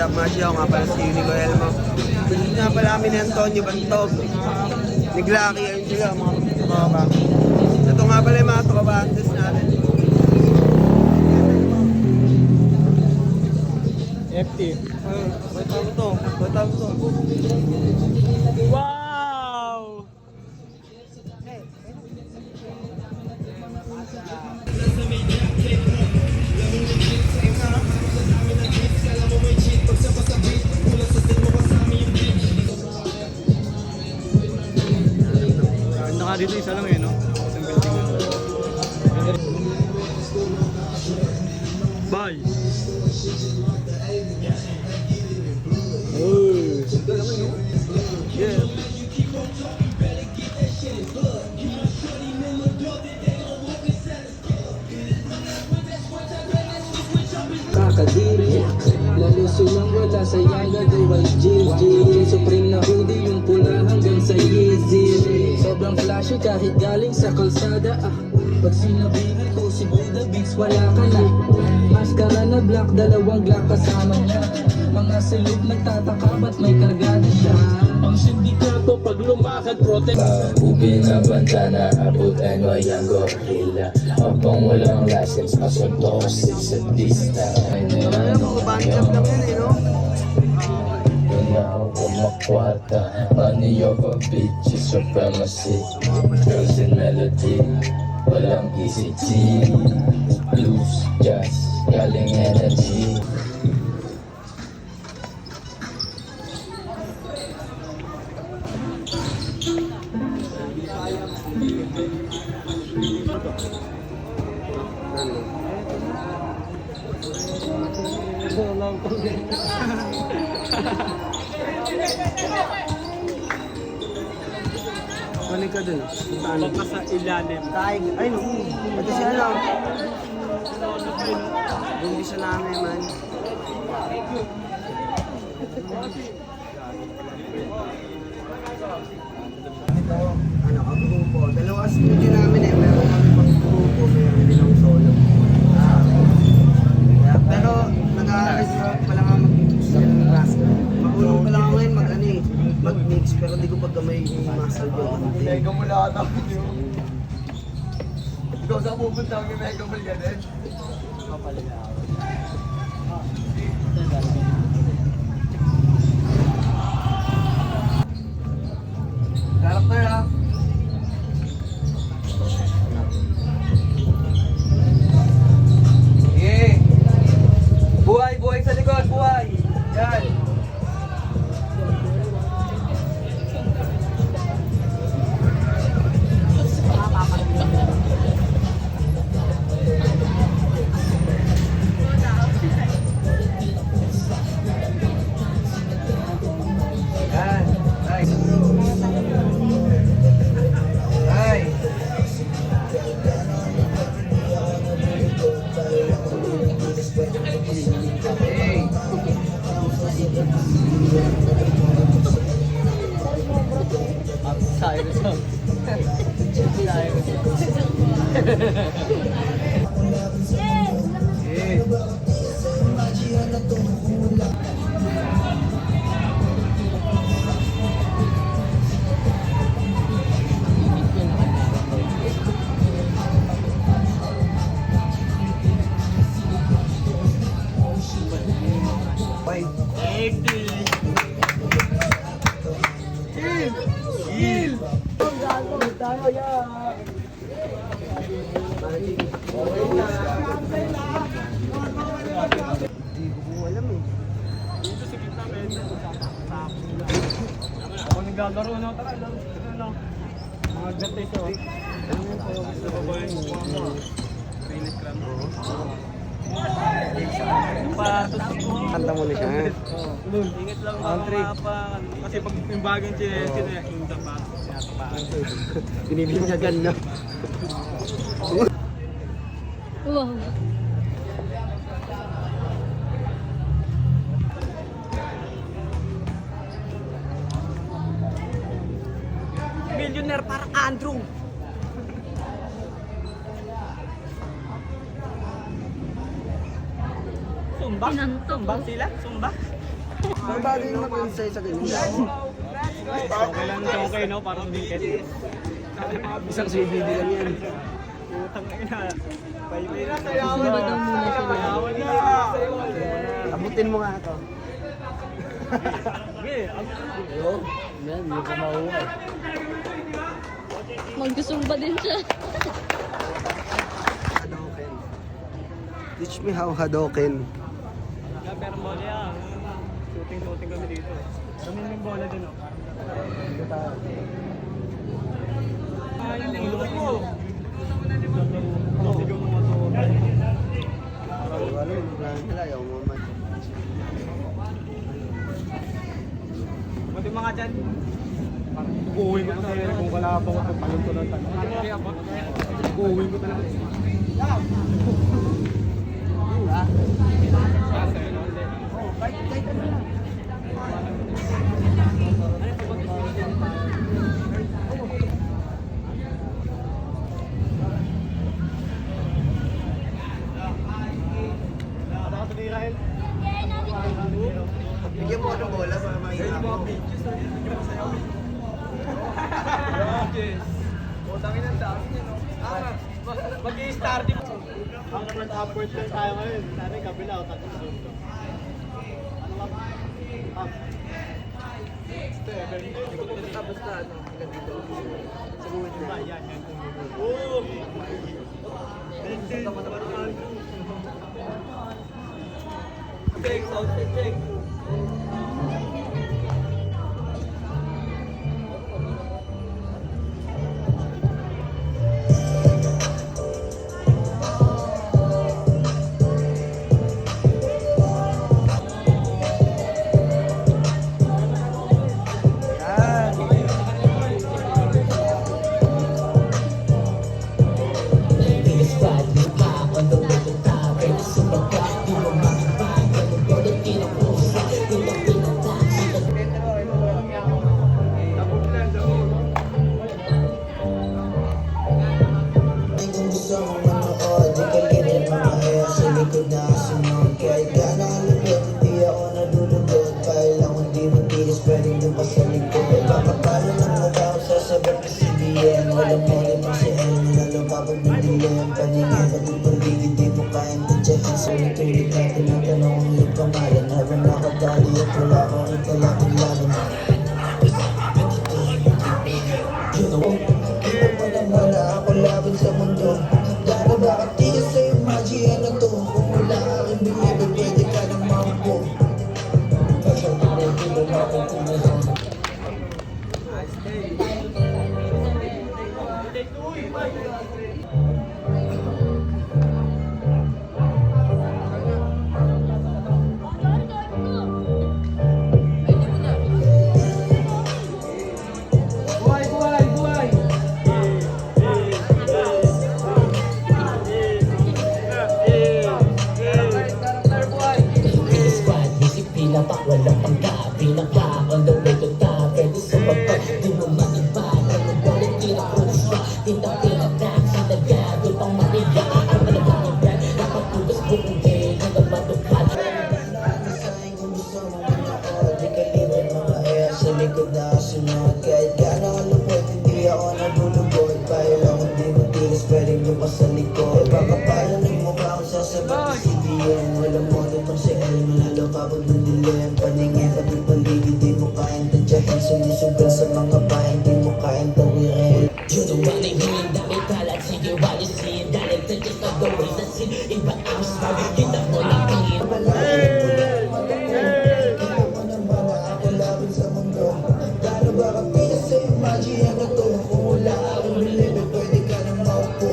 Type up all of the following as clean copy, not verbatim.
up mga siya? Ako nga pala si Unico Elmo. Pilit nga pala kami ni Antonio Bantog. Niglaki ayun sila mga tropa. Ito nga pala yung mga tropa antes natin. FT. Bata mo to. Wow! Naka dito isa lang eh, no? Isang building lang. Bye! Yeah. Kakadiri lalo silang wala sa yaga dual GG Supreme na hoodie yung pula hanggang sa Yeezy Sobrang flashy kahit galing sa kalsada Pag sinabihan ko si Buddha Bigs wala ka na Maskara na black, dalawang black kasama niya Mga silip nagtataka ba't may kargada siya Ang sindikato pag lumakad protect Ubi na bantana, abot ano yung gorilla Habang walang license, pasuntosin sa pista Alam mo, bandcamp lang yun eh, no? Tunaw kumakwata, money over bitches, supremacy Drugs and melody, walang ECT Blues, jazz, galing energy Balik ka dun. Huwag ka sa ilalim. Taig. Ay, no. Ito siya lang. Bumisa namin man. Ano, grupo. Dalawa studio namin eh. Meron kami pang grupo, meron din ang solo. Pero nag-a-resort pa lang ako mag-mix ng class. Makulong pa lang ako ngayon mag-mix. Pero di ko pagkamay yung muscle ko. Mega mo lahat ako yun. Ikaw saan pupunta ang mega mo yan eh? Character ha. Yeah! Buhay! Buhay sa likod! Buhay! Yan! Yan! Nice! Nice! Hey! Cyrus ho. Bye. Hindi ko po alam eh. Dito sa gitna medyo. Ako naglalaro na. Tara, laro. Ano? Mga gantay ito. Ano yun po? Sa babae. Pilit kram. Kanta mo na siya ha. Ingat lang mga kapang. Kasi pag yung bagong chinesin, yung tapa. Sinatapaan. Binibinyagan na. Wow. Millionaire parang Andrew. Sumba? Pinantok. Sumba sila? Sumba? Pero bagay naman yun sa ganyan. Okay lang ito, okay, no? Para sa bingket. Isang CBD lang yan. Putang ina. Sumba daw muna sila. Abutin mo nga ito. Sige, Yan, hindi ko mauwa. Magsusumba din siya. Hadoken. Teach me how Hadoken. pero bola yan. Shooting kami dito. Kami may bola din, oh. Ay, yung ilong ko. Sigaw mo to. Wala yung plan nila, yung moment. Pati mga dyan. Uwi ko talaga kung kalabang ko talon ko ng tanong. Uwi ko talaga. Bigyan mo ng bola para makita mo. Utangin ang dami niya, no? Mag-i-start din. Ang front upward lang tayo ngayon. Sana yung kabila o tatang sundo. Ano ka ba? Basta ano, hanggang dito. Sa guwit na. Yan. Oo! Check, sound check. Kung gusto mong manood, di ka lirin mga air sa likod na sunod. Kahit gano'ng kalupit, hindi ako nadudugod. Kailang hindi mo tiis, pwedeng doon pa sa likod. Papapalo ng mukha ko sasabat ka si BM. Walang mali pang si El, lalo kapag nandilim. Paningin, pati paligid, di mo kayang tadyahin. Sulit-ulit na tinatanong kung yung pangalan. Habang nakadali at wala akong ikalapit laban. You know, kita mo naman na ako laban sa mundo. Dara bakit di ka sa'yo magiya na to? Kung wala aking binibi, pwede ka nang maupo. Kasi tinagulo na akong tumulong. Squad, busy pila pa, walang panggabi na ka. On the way to top, ready sa baba. Di mo matibag, ang ulit tinapulis pa. Tindak-tindak, sinagado pang maniga. Ang malabang yung brand, napatugas buong day. Hanggang matupad. Sa'kin kung gusto mong manood, di ka libre mga air sa likod na sunod. Kahit gano'ng kalupit, hindi ako nadulugod. Kailang hindi mo tiis, pwedeng doon pa sa likod. Pakapalo ng mukha ko sasabat ka si BM. Walang modo pang si El, malalo kapag nandilim. Paningin, pati paligid, di mo kayang tadyahin. Sumisugal sa mga bayan, di mo kayang tawirin. You know what I mean, dami kalat, sige what you see. Dahil sa just of the ways I see. Iba ang style, kita mo lang tingin. Kita mo naman na ako laban sa mundo. Gano'n ba kapila sa'yo magiya na to? Kung wala akong believe, pwede ka nang maupo.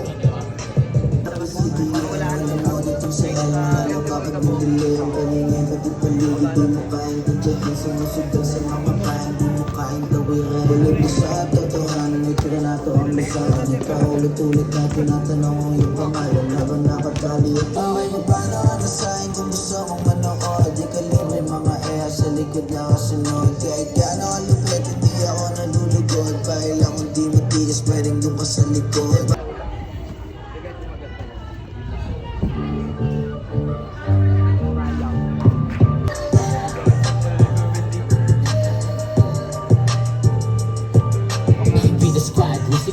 Wala mo dito sa lalo kapag madilim. Paningin pati paligid, di mo kayang tadyahin. Sumusugal sa mga kain, di mo kayang tawirin. Balik mo sa totohanan, ito na nato ang basahan. Ipaulit-ulit na tinatanong kung yung pangalan. Laban nakatali at okay, paano ka sa'kin kung gusto mong manood? Di ka libre mga air sa likod na kasunod. Kahit gano'ng kalupit, hindi ako nalulugod. Kailang hindi mo tiis, pwedeng doon pa sa likod.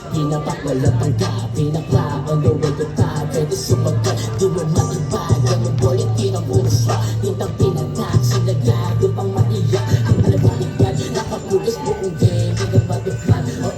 Pinapak wala tangka, pinakla on the way to top. Pwede sumagat, di mo maibag. Ganun bolit, pinamurus pa. Tintang pinatak, sinaglag, yung pang maiyak. Ang alam mo ikad, nakapulos buong game, di na matuplan. O